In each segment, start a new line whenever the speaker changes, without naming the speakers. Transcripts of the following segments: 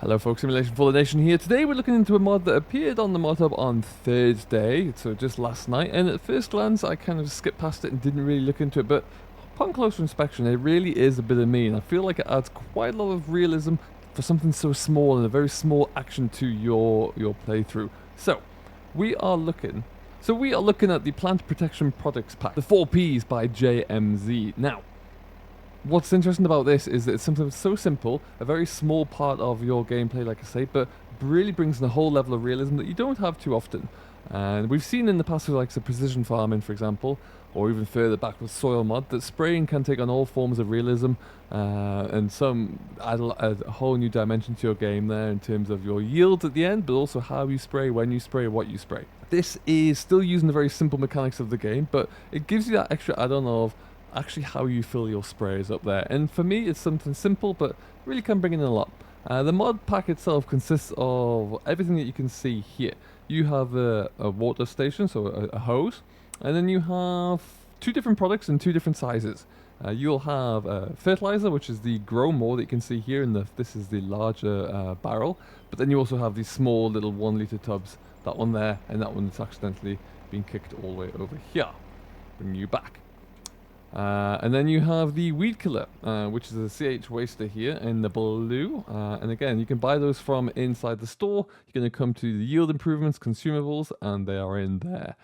Hello folks, Simulation for the Nation here. Today we're looking into a mod that appeared on the Modhub on Thursday, so just last night, and at first glance I kind of skipped past it and didn't really look into it, but upon closer inspection it really is a bit of me, and I feel like it adds quite a lot of realism for something so small and a very small action to your playthrough. So we are looking at the Plant Protection Products Pack, the 4Ps by JMZ. Now, what's interesting about this is that it's something so simple, a very small part of your gameplay, like I say, but really brings in a whole level of realism that you don't have too often. And we've seen in the past with like the precision farming, for example, or even further back with soil mod, that spraying can take on all forms of realism and some add a whole new dimension to your game there in terms of your yields at the end, but also how you spray, when you spray, what you spray. This is still using the very simple mechanics of the game, but it gives you that extra add-on of actually how you fill your sprays up there. And for me it's something simple but really can bring in a lot. The mod pack itself consists of everything that you can see here. You have a water station, so a hose, and then you have two different products in two different sizes. You'll have fertilizer, which is the grow more that you can see here, and this is the larger barrel, but then you also have these small little 1 litre tubs, that one there and that one that's accidentally been kicked all the way over here, bringing you back. And then you have the weed killer, which is a CH waster here in the blue. And again, you can buy those from inside the store. You're going to come to the yield improvements, consumables, and they are in there.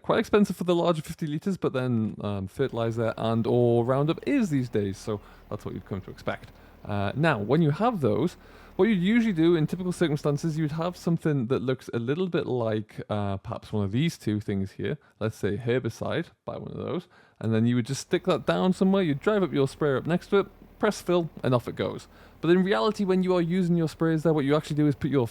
Quite expensive for the larger 50 litres, but then fertilizer and or Roundup is these days, so that's what you'd come to expect. Now, when you have those, what you'd usually do in typical circumstances, you'd have something that looks a little bit like perhaps one of these two things here. Let's say herbicide, buy one of those, and then you would just stick that down somewhere, you'd drive up your sprayer up next to it, press fill, and off it goes. But in reality, when you are using your sprayers there, what you actually do is put your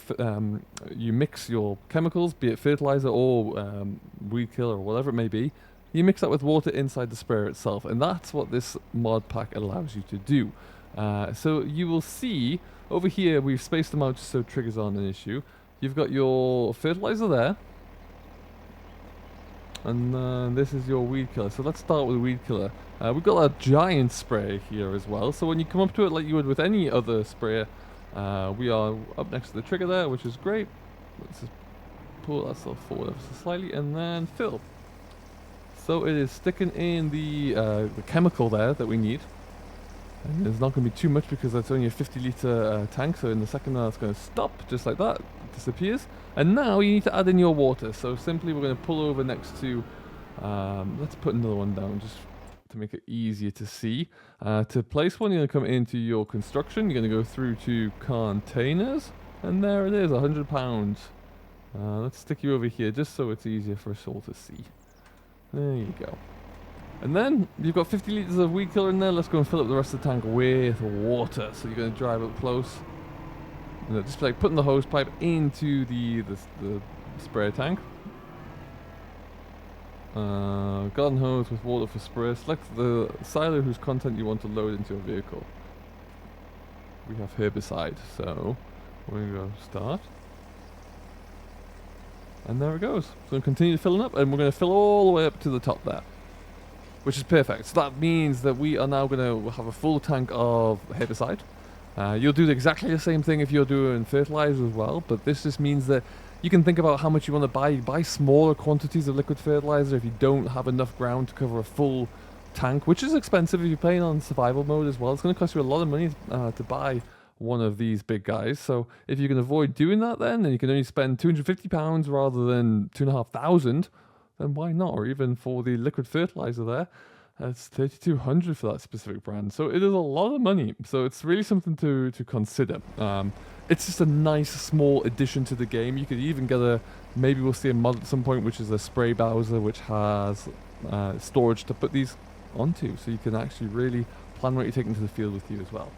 you mix your chemicals, be it fertilizer or weed killer or whatever it may be, you mix that with water inside the sprayer itself, and that's what this mod pack allows you to do. So you will see over here, we've spaced them out just so it triggers on an issue. You've got your fertilizer there, and this is your weed killer. So let's start with weed killer. We've got a giant spray here as well, so when you come up to it like you would with any other sprayer, we are up next to the trigger there, which is great. Let's just pull that stuff forward ever so slightly, and then fill. So it is sticking in the chemical there that we need. And there's not going to be too much because that's only a 50 litre tank, so in the second that's going to stop, just like that, it disappears. And now you need to add in your water, so simply we're going to pull over next to, let's put another one down just to make it easier to see. To place one, you're going to come into your construction, you're going to go through to containers, and there it is, 100 pounds. Let's stick you over here just so it's easier for us all to see. There you go. And then you've got 50 litres of weed killer in there. Let's go and fill up the rest of the tank with water. So you're going to drive up close, and just like putting the hose pipe into the sprayer tank. Garden hose with water for spray. Select the silo whose content you want to load into your vehicle. We have herbicide, so we're going to go start. And there it goes. So continue filling up, and we're going to fill all the way up to the top there, which is perfect. So that means that we are now going to have a full tank of herbicide. You'll do exactly the same thing if you're doing fertilizer as well, but this just means that you can think about how much you want to buy. You buy smaller quantities of liquid fertilizer if you don't have enough ground to cover a full tank, which is expensive if you're playing on survival mode as well. It's going to cost you a lot of money to buy one of these big guys. So if you can avoid doing that then, and you can only spend £250 rather than 2,500, then why not? Or even for the liquid fertilizer there, it's 3,200 for that specific brand. So it is a lot of money. So it's really something to consider. It's just a nice small addition to the game. You could even get maybe we'll see a mod at some point, which is a spray bowser, which has storage to put these onto. So you can actually really plan what you're taking to the field with you as well.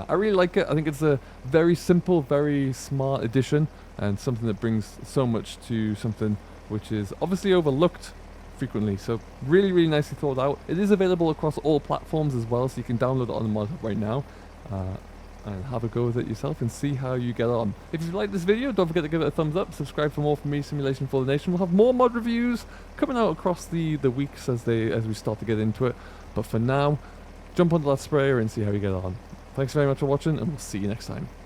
I really like it. I think it's a very simple, very smart addition, and something that brings so much to something which is obviously overlooked frequently. So really, really nicely thought out. It is available across all platforms as well, so you can download it on the Modhub right now and have a go with it yourself and see how you get on. If you like this video, don't forget to give it a thumbs up, subscribe for more from me, Simulation for the Nation. We'll have more mod reviews coming out across the weeks as we start to get into it. But for now, jump onto that sprayer and see how you get on. Thanks very much for watching, and we'll see you next time.